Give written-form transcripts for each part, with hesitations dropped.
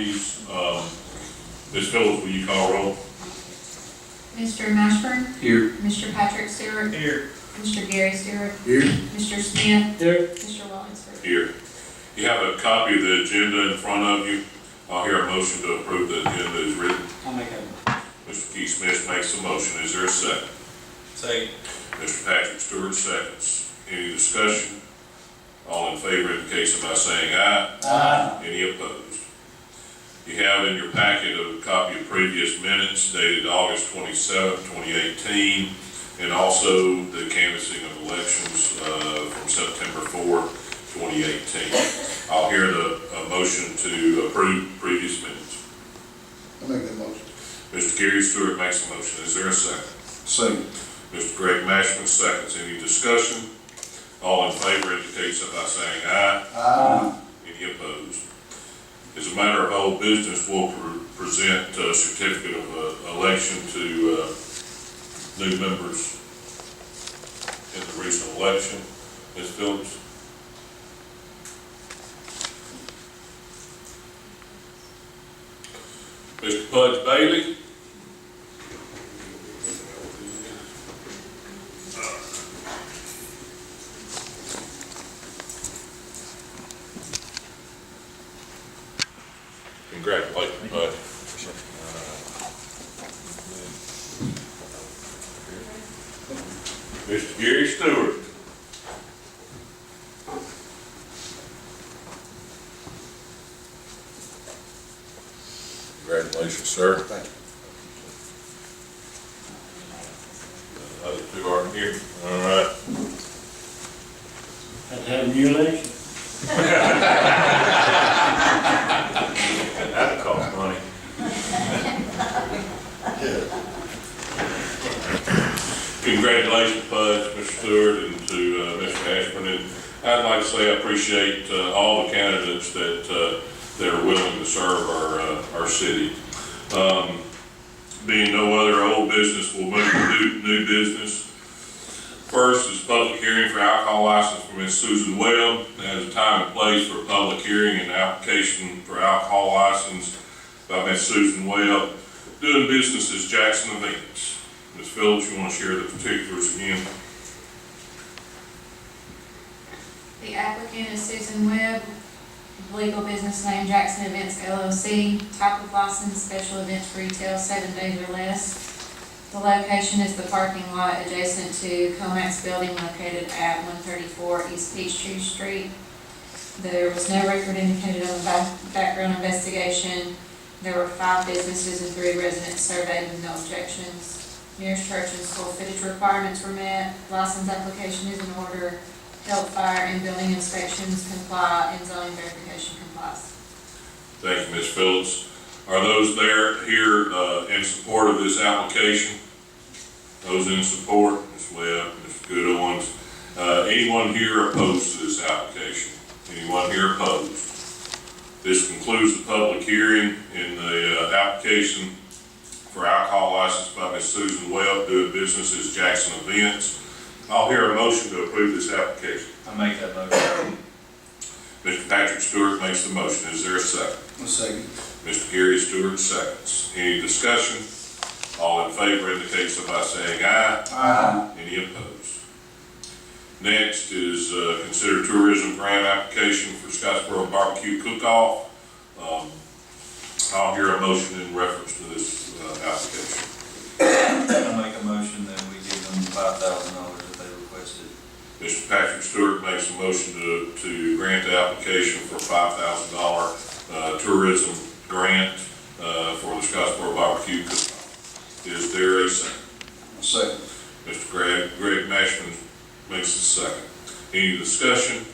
appointees. Ms. Phillips, will you call roll? Mr. Mashburn? Here. Mr. Patrick Stewart? Here. Mr. Gary Stewart? Here. Mr. Smith? Here. Mr. Wallingford? Here. You have a copy of the agenda in front of you. I'll hear a motion to approve the agenda as written. I'll make that. Mr. Keith Smith makes the motion. Is there a second? Second. Mr. Patrick Stewart seconds. Any discussion? All in favor indicate so by saying aye. Aye. Any opposed? You have in your packet a copy of previous minutes dated August 27, 2018, and also the canvassing of elections from September 4, 2018. I'll hear a motion to approve previous minutes. I'll make that motion. Mr. Gary Stewart makes a motion. Is there a second? Second. Mr. Greg Mashman seconds. Any discussion? All in favor indicate so by saying aye. Aye. Any opposed? As a matter of old business, we'll present a certificate of election to new members in the recent election. Ms. Phillips? Mr. Pudge Bailey? Congratulations, Bud. Mr. Gary Stewart. Congratulations, sir. Thank you. The other two aren't here. All right. Had to have a new election. That'd cost money. Congratulations, Pudge, Mr. Stewart, and to Mr. Ashburn. And I'd like to say I appreciate all the candidates that are willing to serve our city. Being no other old business, we'll move to new business. First is public hearing for alcohol license for Ms. Susan Webb. There's a time and place for a public hearing and application for alcohol license by Ms. Susan Webb, doing business as Jackson Events. Ms. Phillips, you want to share the particulars again? The applicant is Susan Webb, legal business name Jackson Events LLC, type of license, special events retail, 7 days or less. The location is the parking lot adjacent to Comax Building located at 134 East Peachtree Street. There was no record indicated on the background investigation. There were 5 businesses and 3 residents surveyed with no objections. Nearest church and school footage requirements were met. License application is in order. Health, fire, and building inspections comply, and zoning verification complies. Thank you, Ms. Phillips. Are those here in support of this application? Those in support, Ms. Webb, Ms. Goodowens. Anyone here opposed to this application? Anyone here opposed? This concludes the public hearing in the application for alcohol license by Ms. Susan Webb, doing business as Jackson Events. I'll hear a motion to approve this application. I'll make that motion. Mr. Patrick Stewart makes the motion. Is there a second? A second. Mr. Gary Stewart seconds. Any discussion? All in favor indicate so by saying aye. Aye. Any opposed? Next is consider tourism grant application for Scottsboro barbecue cook-off. I'll hear a motion in reference to this application. I'll make a motion that we give them $5,000 that they requested. Mr. Patrick Stewart makes a motion to grant the application for $5,000 tourism grant for the Scottsboro barbecue cook-off. Is there a second? A second. Mr. Greg Mashman makes the second. Any discussion?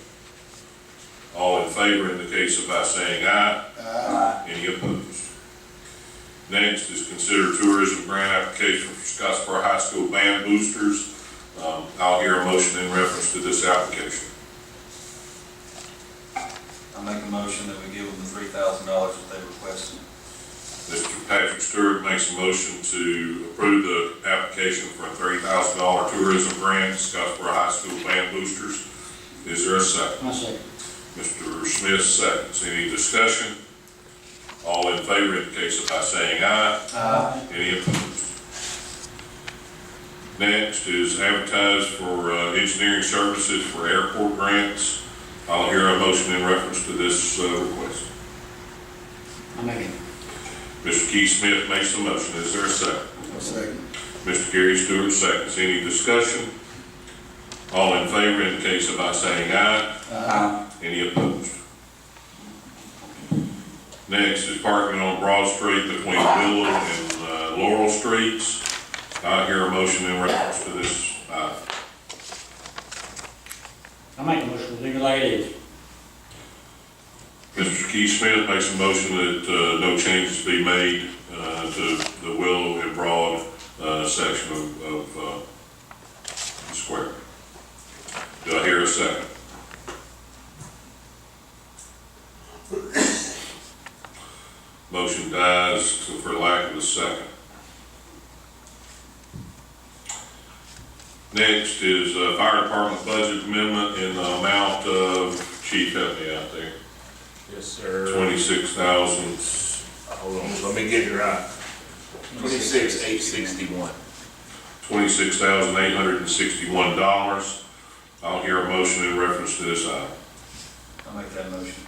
All in favor indicate so by saying aye. Aye. Any opposed? Next is consider tourism grant application for Scottsboro High School band boosters. I'll hear a motion in reference to this application. I'll make a motion that we give them the $3,000 that they requested. Mr. Patrick Stewart makes a motion to approve the application for a $30,000 tourism grant to Scottsboro High School band boosters. Is there a second? I'll second. Mr. Smith seconds. Any discussion? All in favor indicate so by saying aye. Aye. Any opposed? Next is advertise for engineering services for airport grants. I'll hear a motion in reference to this request. I'll make it. Mr. Keith Smith makes the motion. Is there a second? I'll second. Mr. Gary Stewart seconds. Any discussion? All in favor indicate so by saying aye. Aye. Any opposed? Next is parking on Broad Street between Willow and Laurel Streets. I hear a motion in reference to this item. I'll make a motion, leave it like it is. Mr. Keith Smith makes a motion that no changes be made to the Willow and Broad section of the square. Do I hear a second? Motion dies for lack of a second. Next is fire department budget amendment in the amount of, Chief, help me out there, Yes, sir. 26,000. Hold on, let me get it right. 26,861. $26,861. I'll hear a motion in reference to this item. I'll make that motion.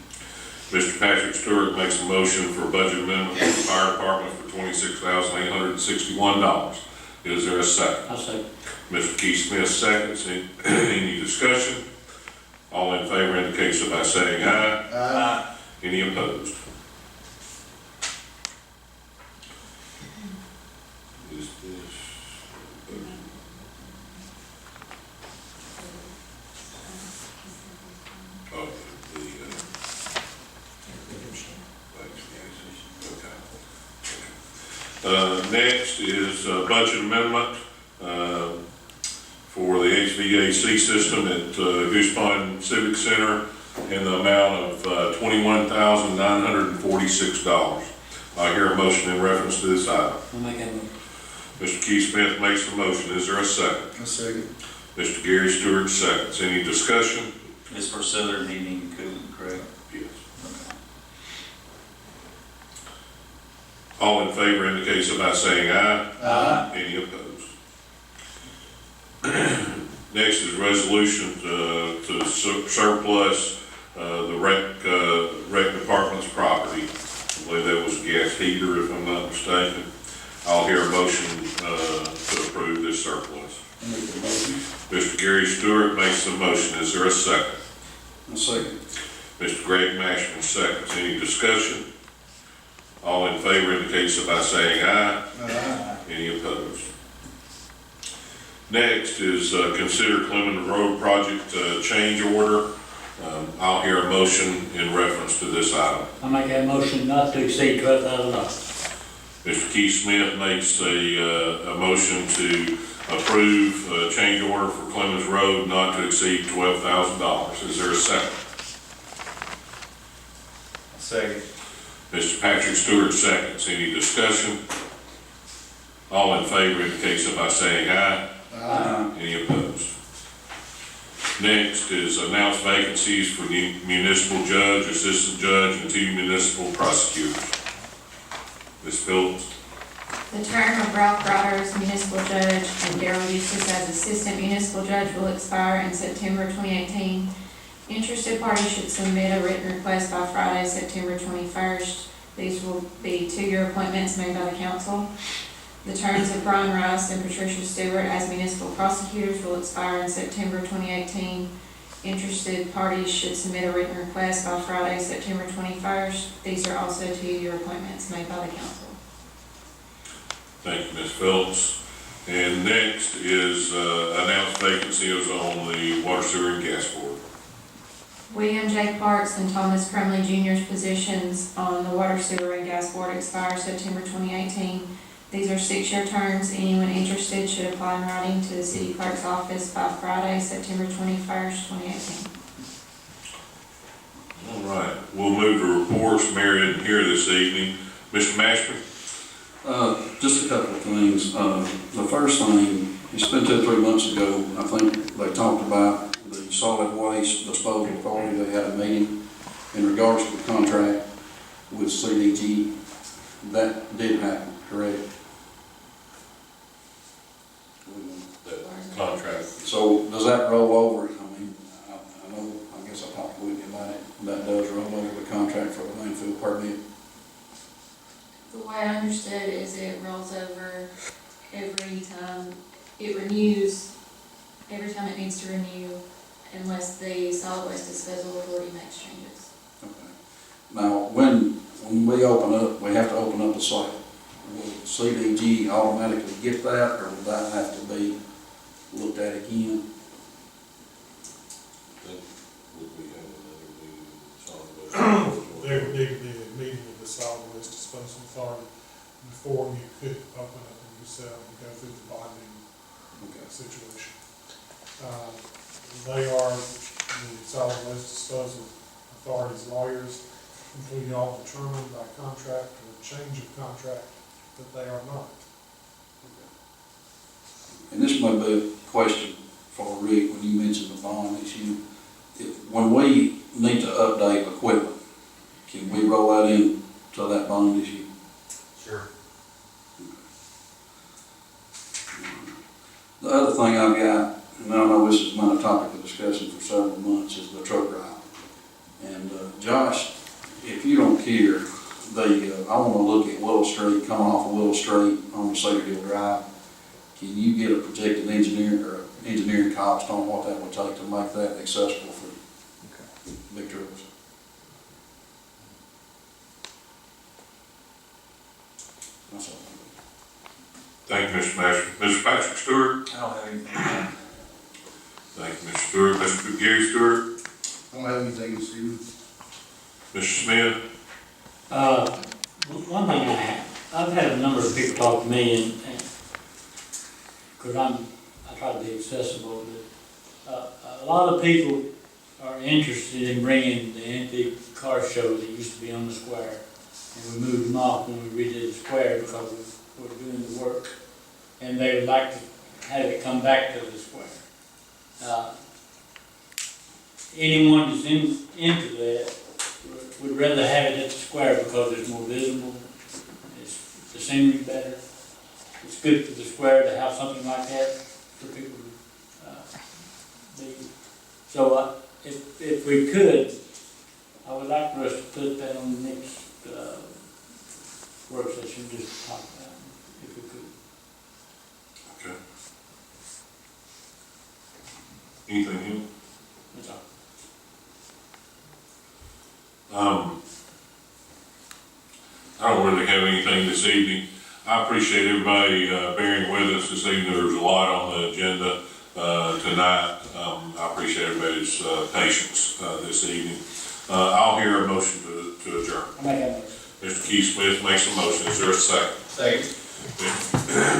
Mr. Patrick Stewart makes a motion for budget amendment for the fire department for $26,861. Is there a second? I'll say. Mr. Keith Smith seconds. Any discussion? All in favor indicate so by saying aye. Aye. Any opposed? Is this? Oh, next is budget amendment for the HVAC system at Goose Pond Civic Center in the amount of $21,946. I hear a motion in reference to this item. I'll make that motion. Mr. Keith Smith makes the motion. Is there a second? I'll second. Mr. Gary Stewart seconds. Any discussion? It's for southern heating and cooling, correct? Yes. Okay. All in favor indicate so by saying aye. Aye. Any opposed? Next is resolution to surplus the rec department's property. I believe that was a gas heater, if I'm not mistaken. I'll hear a motion to approve this surplus. I'll make the motion. Mr. Gary Stewart makes the motion. Is there a second? I'll second. Mr. Greg Mashman seconds. Any discussion? All in favor indicate so by saying aye. Aye. Any opposed? Next is consider Clement Road project change order. I'll hear a motion in reference to this item. I'll make that motion not to exceed $12,000. Mr. Keith Smith makes a motion to approve a change order for Clemens Road not to exceed $12,000. Is there a second? Second. Mr. Patrick Stewart seconds. Any discussion? All in favor indicate so by saying aye. Aye. Any opposed? Next is announce vacancies for municipal judge, assistant judge, and 2 municipal prosecutors. Ms. Phillips? The term of Ralph Ryder as municipal judge and Darrell Eustace as assistant municipal judge will expire in September 2018. Interested parties should submit a written request by Friday, September 21st. These will be 2-year appointments made by the council. The terms of Brian Rice and Patricia Stewart as municipal prosecutors will expire in September 2018. Interested parties should submit a written request by Friday, September 21st. These are also 2-year appointments made by the council. Thank you, Ms. Phillips. And next is announced vacancies on the water, sewer, and gas board. William J. Parks and Thomas Crumley Jr.'s positions on the water, sewer, and gas board expire September 2018. These are 6-year terms. Anyone interested should apply in writing to the city clerk's office by Friday, September 21st, 2018. All right, we'll move to reports. Mary isn't here this evening. Mr. Mashman? Just a couple of things. The first thing, it's been 2 or 3 months ago, I think they talked about the solid waste disposal authority. They had a meeting in regards to the contract. with CDG, that didn't happen, correct? That contract. So does that roll over? I mean, I know, I guess I talked with you about it, that does roll over the contract for the landfill permit. The way I understood it is it rolls over every time it renews, every time it needs to renew, unless the solid waste disposal authority makes changes. Okay. Now, when we open up, we have to open up the site. Will CDG automatically get that, or will that have to be looked at again? Would we have another meeting, solid waste? There would need to be a meeting with the solid waste disposal authority before you could open up a new cell and go through the bonding situation. They are the solid waste disposal authority's lawyers, until y'all determine by contract or change of contract that they are not. And this might be a question for Rick, when you mentioned the bond issue. When we need to update equipment, can we roll that in to that bond issue? Sure. The other thing I've got, and I know this has been a topic of discussion for several months, is the truck ride. And Josh, if you don't care, I want to look at Willow Street, coming off of Willow Street on Cedar Hill Drive. Can you get a projected engineering cost on what that would take to make that accessible for big trucks? That's all. Thank you, Mr. Master. Mr. Patrick Stewart? I don't have anything. Thank you, Mr. Stewart. Mr. Gary Stewart? I don't have anything this evening. Mr. Smith? One thing I've had a number of people talk to me, and because I try to be accessible, but a lot of people are interested in bringing the antique car show that used to be on the square, and we moved them off when we redid the square because we were doing the work, and they would like to have it come back to the square. Anyone that's into that would rather have it at the square because it's more visible, the scenery better. It's good for the square to have something like that for people to be. So if we could, I would like for us to put that on the next work session, just to talk about it, if we could. Okay. Anything else? That's all. I don't really have anything this evening. I appreciate everybody bearing with us this evening. There's a lot on the agenda tonight. I appreciate everybody's patience this evening. I'll hear a motion to adjourn. I make that motion. Mr. Keith Smith makes a motion. Is there a second? Second.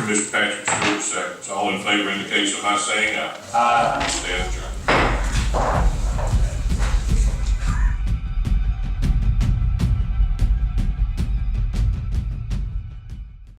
Mr. Patrick Stewart seconds. All in favor indicate so by saying aye. Aye. Stand adjourned.